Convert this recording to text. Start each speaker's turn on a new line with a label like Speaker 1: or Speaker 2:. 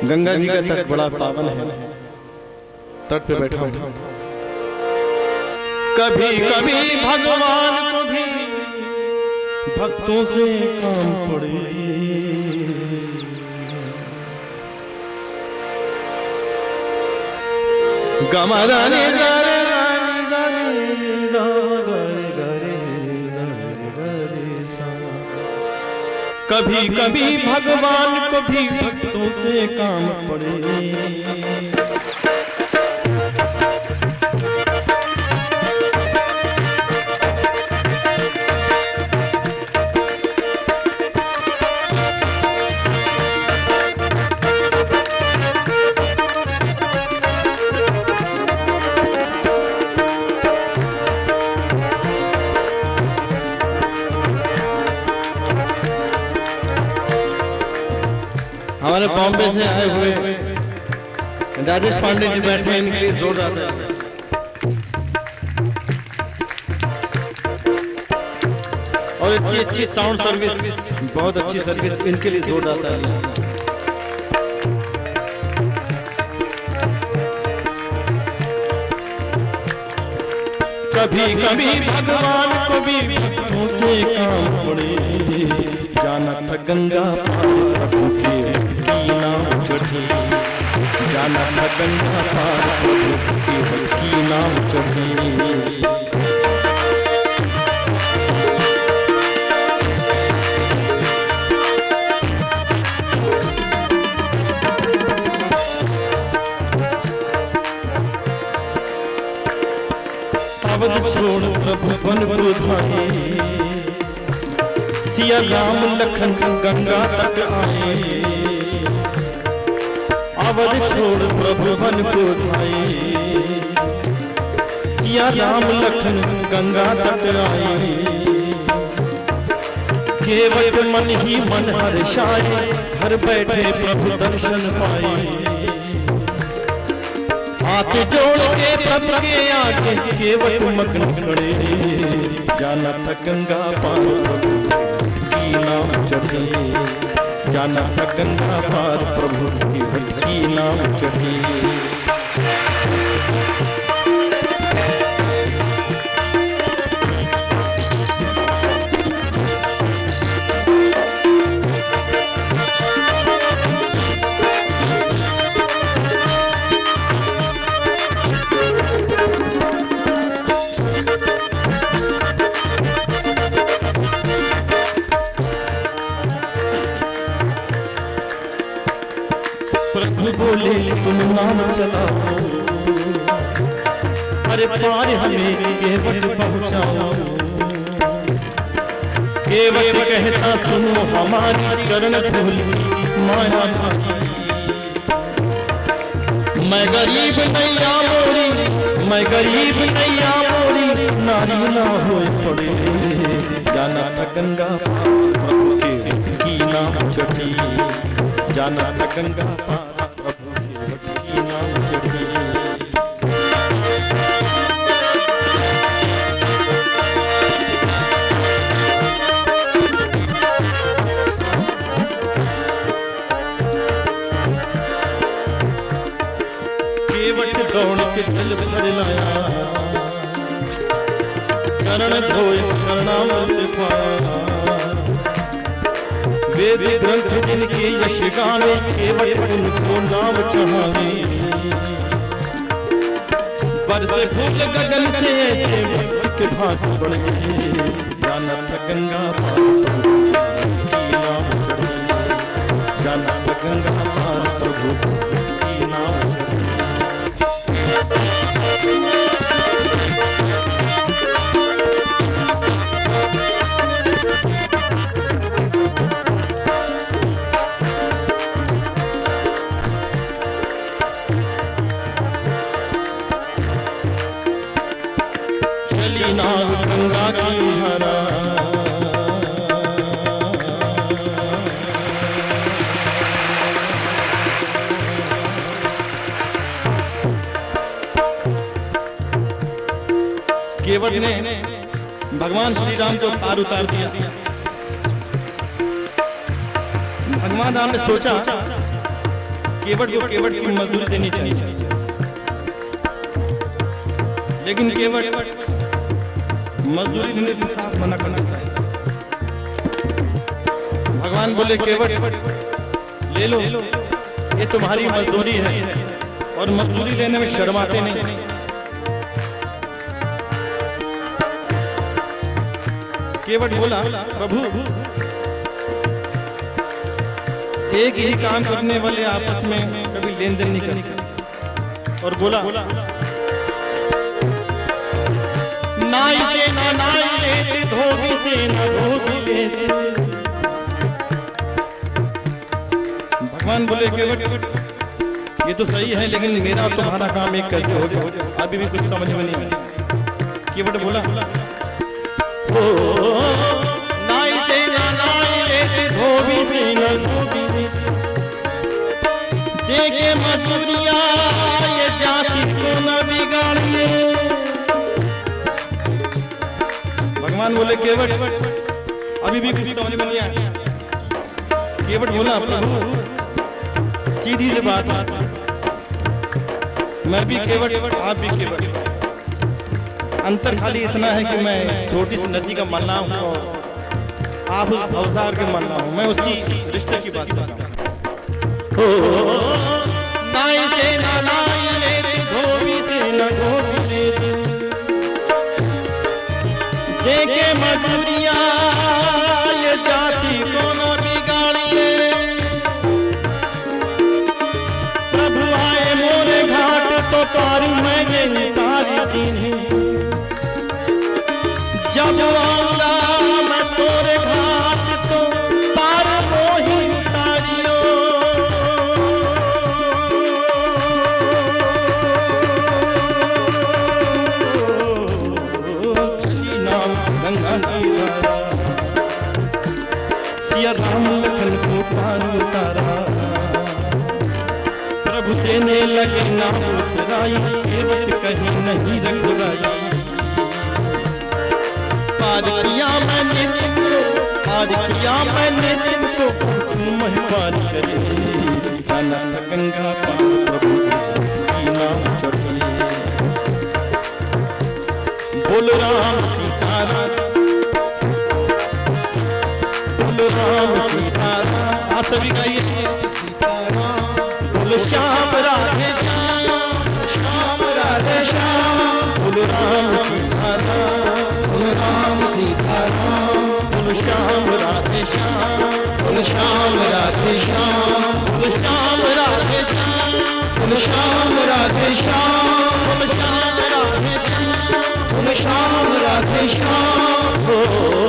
Speaker 1: गंगा जी का तट बड़ा पावन है। तट पे बैठा हूं। कभी कभी भगवान को भी भक्तों से काम पड़े, गमरा रे रे कभी कभी भगवान को भी भक्तों से काम पड़े। हमारे बॉम्बे से आए हुए राजेश पांडे जी बैठे हैं, इनके लिए जोर आता है। और इतनी अच्छी साउंड सर्विस, बहुत अच्छी सर्विस, इनके लिए जोर आता है। कभी कभी भगवान को भी भक्तों से काम पड़े, जाना था गंगा पार प्रभु के नाम चढ़े, जाना था गंगा पार प्रभु के नाम चढ़े। अवध छोड़ प्रभु वन को धाए, सिया राम लखन गंगा तट आए। अवध छोड़ प्रभु वन को धाए, सिया राम लखन गंगा तट आए। केवल मन ही मन हर्षाए, हर बैठे प्रभु दर्शन पाए। हाथ जोड़ के प्रभु के आगे केवल मग्न खड़े, जाना था गंगा पार प्रभु की नाम चढ़े, जाना था गंगा पार प्रभु की नाम चढ़े। प्रभु बोले तुम नाम चलाओ, अरे पार हमें केवट पहुँचाओ। केवट कहता सुनो हमारी चरण धूल माया भागी। मैं गरीब नैया मोरी, मैं गरीब नैया मोरी, नारी ना हो पड़े, जाना था गंगा पार प्रभु की नाम चढ़ी, जाना था गंगा पार प्रभु की नाम चढ़ी। केवट दौड़ के जल भर लाया, चरण धोए करणामृत पाया। वेद ग्रंथ जिनके यश गाने, केवट उनको नाम चढ़ावे। बरसे फूल गगन से ऐसे भक्त के भाग बढ़े, जाना था गंगा पार प्रभु की नाम चढ़े, जाना था गंगा पार प्रभु की नाम चढ़े। नाग गंगा की धारा, केवट ने भगवान श्री राम को पार उतार दिया। भगवान राम ने सोचा केवट को केवट की मजदूरी देनी चाहिए, लेकिन केवट मजदूरी देने से साफ मना करना चाहिए। भगवान बोले केवट ले लो, ये तुम्हारी मजदूरी है और मजदूरी लेने में शर्माते नहीं। केवट बोला प्रभु एक ही काम करने वाले आपस में कभी लेन देन नहीं करते। और बोला नाई से ना नाई लेते, धोबी से ना धोबी लेते। भगवान बोले केवट ये तो सही है, लेकिन मेरा और तुम्हारा काम एक कैसे हो गया? अभी भी कुछ समझ में नहीं आया। केवट बोला नाई से ना नाई लेते, धोबी से ना धोबी लेते। देखे मजदूरिया ये जाति को न बिगाड़िए। भगवान बोले केवट अभी भी कुछ समझ में नहीं आया। केवट बोला प्रभु सीधी सी बात, मैं भी केवट आप भी केवट, अंतर खाली इतना है कि मैं छोटी सी नदी का मल्ला हूं और आप उस अवसार के मल्ला हूं। मैं उसी रिश्ते की बात कर रहा हूं। नाई से ना नाई लेते, धोबी से ना धोबी लेते। देखे मजदूरिया ये जाति को न बिगाड़िए। प्रभु आए मोरे घाट तो पारी मैं तारी दी। जब आऊंगा मैं तोरे घाट तो पार मोही उतारियो। नाम गंगा किनारा, सिया राम लखन को पार उतारा। प्रभु देने लगे नाम उतराई, केवट कहीं नहीं रघुराई। पार किया मैंने तुमको, पार किया मैंने तुमको, तुम पार करे। जाना था गंगा पार प्रभु की नाम चढ़िए। बोल राम सीताराम, बोल राम सीताराम। आप सभी गाइए बोल श्याम राधे श्याम, श्याम राधे श्याम। बोल राम सीताराम, बोल राम सीताराम। बोल श्याम राधे श्याम, बोल श्याम राधे श्याम। बोल श्याम राधे श्याम, बोल श्याम राधे श्याम। बोल श्याम राधे श्याम, बोल श्याम राधे श्याम।